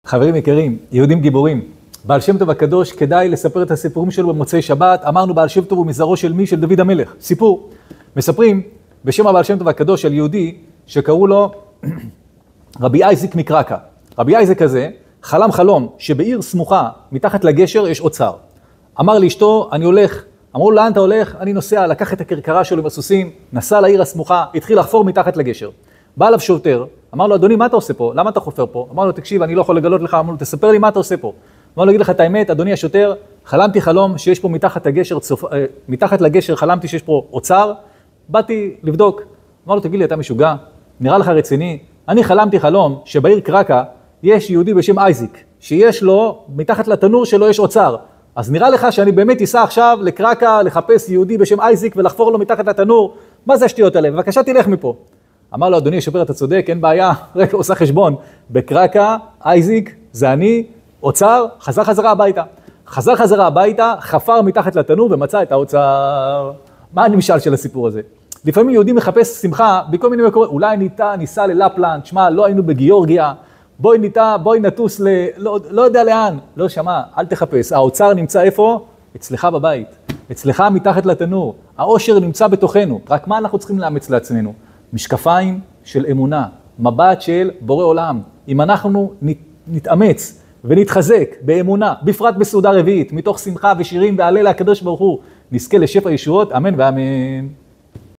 חברים יקרים, יהודים גיבורים, בעל שם טוב הקדוש, כדאי לספר את הסיפורים שלו במוצאי שבת. אמרנו בעל שם טוב הוא מזרעו של מי? של דוד המלך. סיפור. מספרים בשם הבעל שם טוב הקדוש על יהודי שקראו לו רבי אייזיק מקרקה. רבי אייזיק הזה חלם חלום שבעיר סמוכה מתחת לגשר יש אוצר. אמר לאשתו, אני הולך. אמרו לו, לאן אתה הולך? אני נוסע. לקח את הכרכרה שלו עם הסוסים, נסע לעיר הסמוכה, התחיל לחפור מתחת לגשר. בא עליו שוטר, אמר לו, אדוני, מה אתה עושה פה? למה אתה חופר פה? אמר לו, תקשיב, אני לא יכול לגלות לך. אמר לו, תספר לי מה אתה עושה פה. אמר לו, אגיד לך את האמת, אדוני השוטר, חלמתי חלום שיש פה מתחת לגשר, חלמתי שיש פה אוצר, באתי לבדוק. אמר לו, תגיד לי, אתה משוגע? נראה לך רציני? אני חלמתי חלום שבעיר קרקה יש יהודי בשם אייזיק, שיש לו, מתחת לתנור שלו יש אוצר. אז נראה לך שאני באמת אסע עכשיו לקרקה לחפש יהודי בשם אייזיק ולחפור לו מתחת לתנור? מה זה השטויות האלה? בבקשה תלך מפה. אמר לו, אדוני השוטר, אתה צודק, אין בעיה, רק עושה חשבון. בקרקה, אייזיק, זה אני, אוצר, חזרה הביתה. חזרה הביתה, חפר מתחת לתנור ומצא את האוצר. מה הנמשל של הסיפור הזה? לפעמים יהודים מחפש שמחה בכל מיני מקומות. אולי ניסע ללפלנד, שמע, לא היינו בגיאורגיה, בואי נטוס לא יודע לאן. לא, שמע, אל תחפש. האוצר נמצא איפה? אצלך בבית. אצלך מתחת לתנור. העושר נמצא בתוכנו. רק מה אנחנו צריכים לאמץ לעצמנו? משקפיים של אמונה, מבט של בורא עולם. אם אנחנו נתאמץ ונתחזק באמונה, בפרט בסעודה רביעית, מתוך שמחה ושירים והלל הקדוש ברוך הוא, נזכה לשפע ישועות, אמן ואמן.